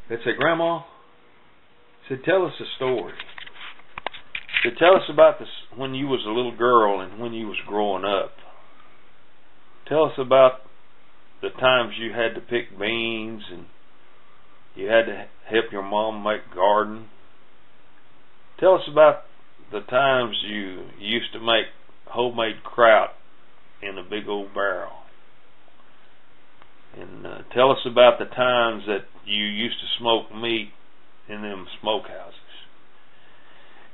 They'd say, Grandma, said, tell us a story. Said, tell us about this when you was a little girl and when you was growing up. Tell us about the times you had to pick beans and you had to help your mom make garden. Tell us about the times you used to make homemade kraut in a big old barrel. And tell us about the times that you used to smoke meat in them smokehouses.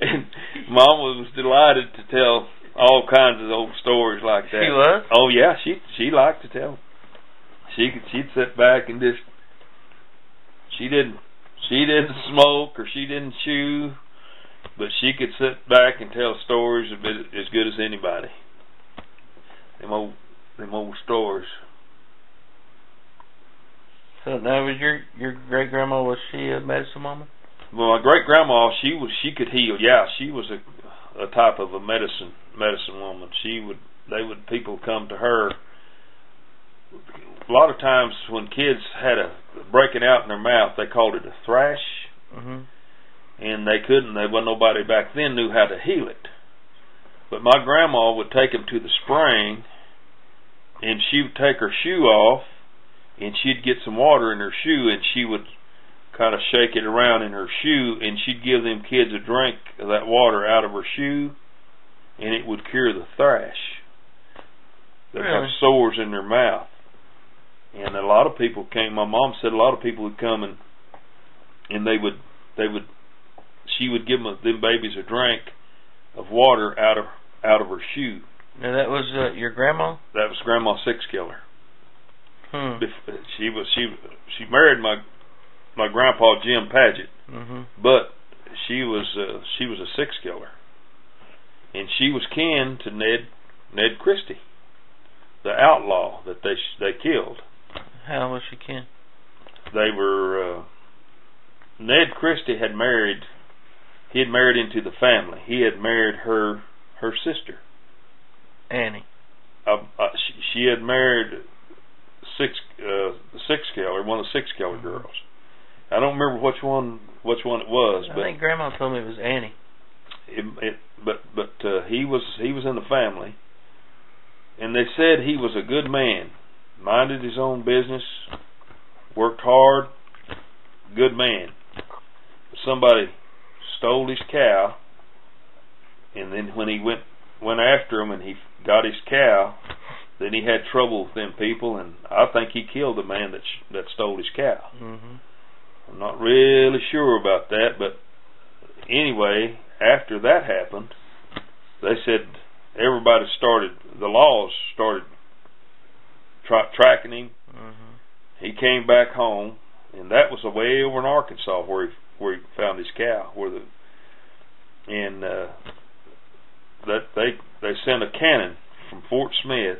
And Mama was delighted to tell all kinds of old stories like that. She was? Oh yeah, she liked to tell. She'd sit back and just she didn't smoke or she didn't chew, but she could sit back and tell stories a bit as good as anybody. Them old stories. So that was your great grandma. Was she a medicine woman? Well, my great grandma, she could heal. Yeah, she was a type of a medicine woman. People come to her. A lot of times when kids had a breaking out in their mouth, they called it a thrash, and there wasn't nobody back then knew how to heal it. But my grandma would take them to the spring, and she would take her shoe off, and she'd get some water in her shoe, and she would kind of shake it around in her shoe, and she'd give them kids a drink of that water out of her shoe, and it would cure the thrash. They'd have sores in their mouth. And a lot of people came. My mom said a lot of people would come and she would give them babies a drink of water out of her shoe. Now that was your grandma? That was Grandma Six Killer. She married my grandpa Jim Paget, but she was a Six Killer, and she was kin to Ned Christie, the outlaw that they killed. How was she kin? They were Ned Christie had married. He had married into the family. He had married her sister, Annie. She had married the Six Killer, one of the Six Killer girls. I don't remember which one it was. I think Grandma told me it was Annie. But he was in the family, and they said he was a good man, minded his own business, worked hard, good man. Somebody stole his cow, and then when he went after him and he got his cow, then he had trouble with them people, and I think he killed the man that stole his cow. I'm not really sure about that, but anyway, after that happened, they said the laws started tracking him. He came back home, and that was away over in Arkansas where he found his cow. That they sent a cannon from Fort Smith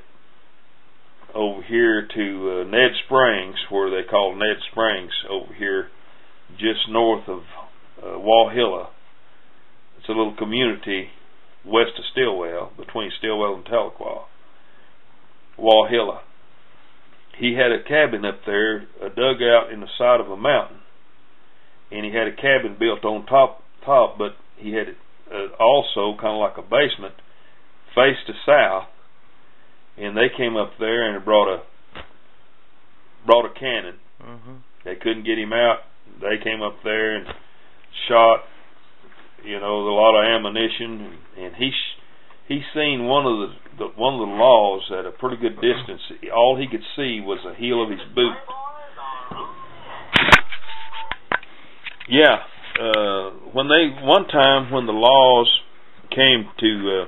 over here to Ned Springs, where they call Ned Springs, over here just north of Walhalla. It's a little community west of Stillwell, between Stillwell and Tahlequah. Walhalla. He had a cabin up there, a dugout in the side of a mountain, and he had a cabin built on top, but he had it also kind of like a basement, faced to south. And they came up there and brought a cannon. They couldn't get him out. They came up there and shot, a lot of ammunition, and he seen one of the logs at a pretty good distance. All he could see was the heel of his boot. Yeah, one time when the laws came to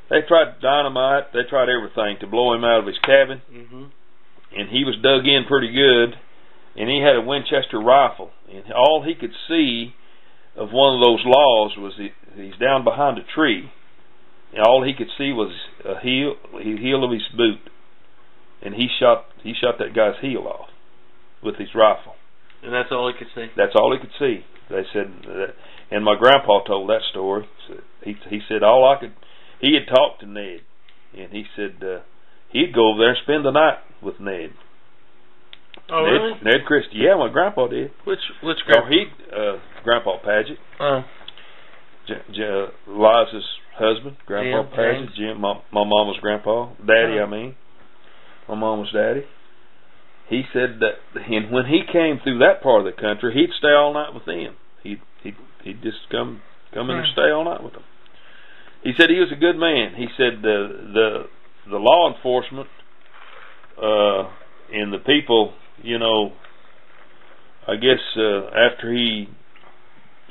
they tried dynamite, they tried everything to blow him out of his cabin, and he was dug in pretty good, and he had a Winchester rifle, and all he could see of one of those logs was he's down behind a tree, and all he could see was a heel of his boot, and he shot that guy's heel off with his rifle. And that's all he could see? That's all he could see. They said, and my grandpa told that story. He said he had talked to Ned, and he said he'd go over there and spend the night with Ned. Oh, really? Ned Christie. Yeah, my grandpa did. Which Grandpa? grandpa? Grandpa Paget. Oh. Liza's husband, Grandpa Paget. Jim, my mama's grandpa. Daddy, I mean. My mama's daddy. He said that when he came through that part of the country, he'd stay all night with them. He'd just come in and stay all night with them. He said he was a good man. He said the law enforcement and the people, you know, I guess after he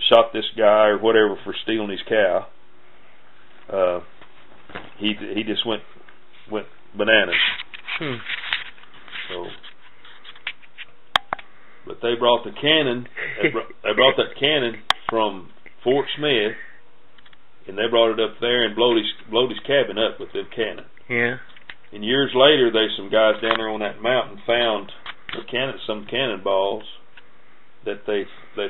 shot this guy or whatever for stealing his cow, he just went bananas. So, but they brought the cannon. They brought that cannon from Fort Smith, and they brought it up there and blowed his cabin up with the cannon. Yeah. And years later, there's some guys down there on that mountain found some cannonballs that they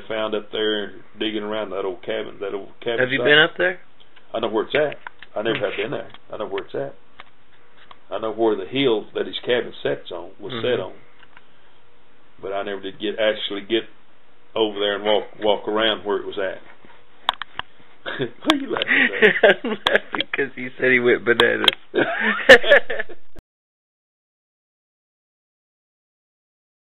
found up there digging around that old cabin. Have you been up there? I know where it's at. I never have been there. I know where it's at. I know where the hill that his cabin was set on. But I never did actually get over there and walk around where it was at. What are you laughing at? I'm laughing because he said he went bananas.